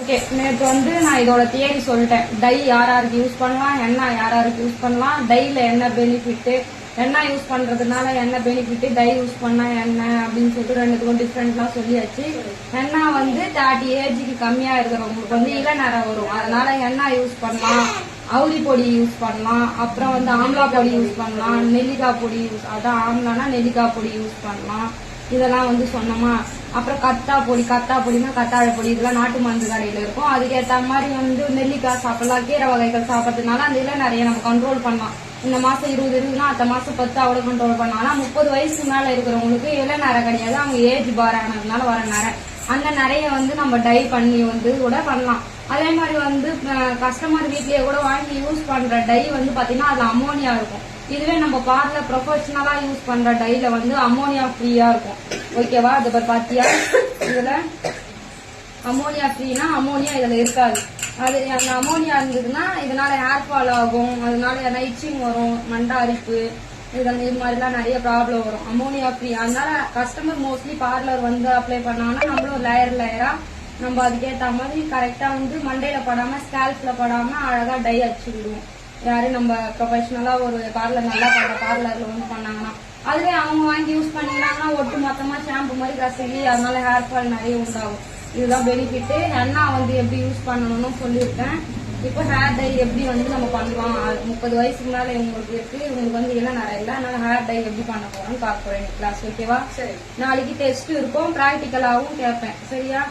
Okay, நேற்று வந்து நான் இதோட தியரி சொல்லிட்டேன். டை யாராருக்கு யூஸ் பண்ணலாம், எண்ணெய் யாராருக்கு யூஸ் பண்ணலாம், டைல என்ன பெனிஃபிட், எண்ணெய் யூஸ் பண்றதுனால என்ன பெனிஃபிட், டை யூஸ் பண்ணா என்ன அப்படின்னு சொல்லிட்டு ரெண்டுத்துக்கும் டிஃப்ரெண்ட்லாம் சொல்லியாச்சு. எண்ணெய் வந்து 30 ஏஜுக்கு கம்மியா இருக்கிறவங்களுக்கு வந்து இளநரம் வரும், அதனால எண்ணெய் யூஸ் பண்ணலாம். அவுரி பொடி யூஸ் பண்ணலாம், அப்புறம் வந்து ஆம்லா பொடி யூஸ் பண்ணலாம், நெல்லிக்காய் பொடி யூஸ், அதான் ஆம்லானா நெல்லிக்காய் பொடி யூஸ் பண்ணலாம். இதெல்லாம் வந்து சொன்னோமா. அப்புறம் கத்தா பொடினா கத்தாழை பொடி, இதெல்லாம் நாட்டு மருந்து கடையில இருக்கும். அதுக்கேற்ற மாதிரி வந்து நெல்லிக்காய் சாப்பிடலாம், கீரை வகைகள் சாப்பிட்றதுனால அந்த இதில் நிறைய நம்ம கண்ட்ரோல் பண்ணலாம். இந்த மாசம் 20 இருக்குன்னா அடுத்த மாசம் 10 அவ்வளவு கண்ட்ரோல் பண்ணலாம். ஆனா 30 வயசுக்கு மேல இருக்கிறவங்களுக்கு இளநரை கிடையாது, அவங்க ஏஜ் பார் ஆனதுனால வர நரை. அந்த நிறைய வந்து நம்ம டை பண்ணி வந்து கூட பண்ணலாம். அதே மாதிரி வந்து கஸ்டமர் வீட்லயே கூட வாங்கி யூஸ் பண்ற டை வந்து பாத்தீங்கன்னா அதுல அமோனியா இருக்கும். இதுவே நம்ம பார்லர் ப்ரொஃபஷனலா யூஸ் பண்ற டைல வந்து அமோனியா ஃப்ரீயா இருக்கும். ஓகேவா? அது பாத்தியா, இதுல அமோனியா ஃப்ரீனா அமோனியா இதுல இருக்காது. அது அந்த அமோனியா இருந்ததுன்னா இதனால ஹேர் ஃபால் ஆகும், அதனால இச்சிங் வரும், மண்டை அரிப்பு, இது மாதிரிலாம் நிறைய ப்ராப்ளம் வரும். Ammonia free. அதனால கஸ்டமர் மோஸ்ட்லி பார்லர் வந்து அப்ளை பண்ணாங்கன்னா நம்மளும் லேயரா நம்ம அதுக்கேற்ற மாதிரி கரெக்டா வந்து மண்டையில படாம ஸ்கேல்ப்ல படாம அழகா டை அடிச்சு விடுவோம். யாரும் நம்ம ப்ரொஃபஷனலா ஒரு பார்லர் நல்லா பண்ற பார்லர்ல வந்து பண்ணாங்கன்னா, அதுவே அவங்க வாங்கி யூஸ் பண்ணிக்கிறாங்கன்னா ஒட்டு மொத்தமா ஷாம்பு மாதிரி கசகி, அதனால ஹேர் ஃபால் நிறைய உண்டாகும். இதுதான் பெனிஃபிட். எண்ணெய் வந்து எப்படி யூஸ் பண்ணணும்னு சொல்லியிருக்கேன். இப்போ ஹேர் டை எப்படி வந்து நம்ம பண்ணலாம், 30 வயசுக்கு மேல இவங்களுக்கு இருக்கு, இவங்களுக்கு வந்து இளநரை இல்லை, அதனால ஹேர் டை எப்படி பண்ண போறோம்னு பார்க்க போறேன் கிளாஸ். ஓகேவா? சரி. நாளைக்கு டெஸ்ட் இருக்கும், பிராக்டிக்கலாவும் கேட்பேன். சரியா?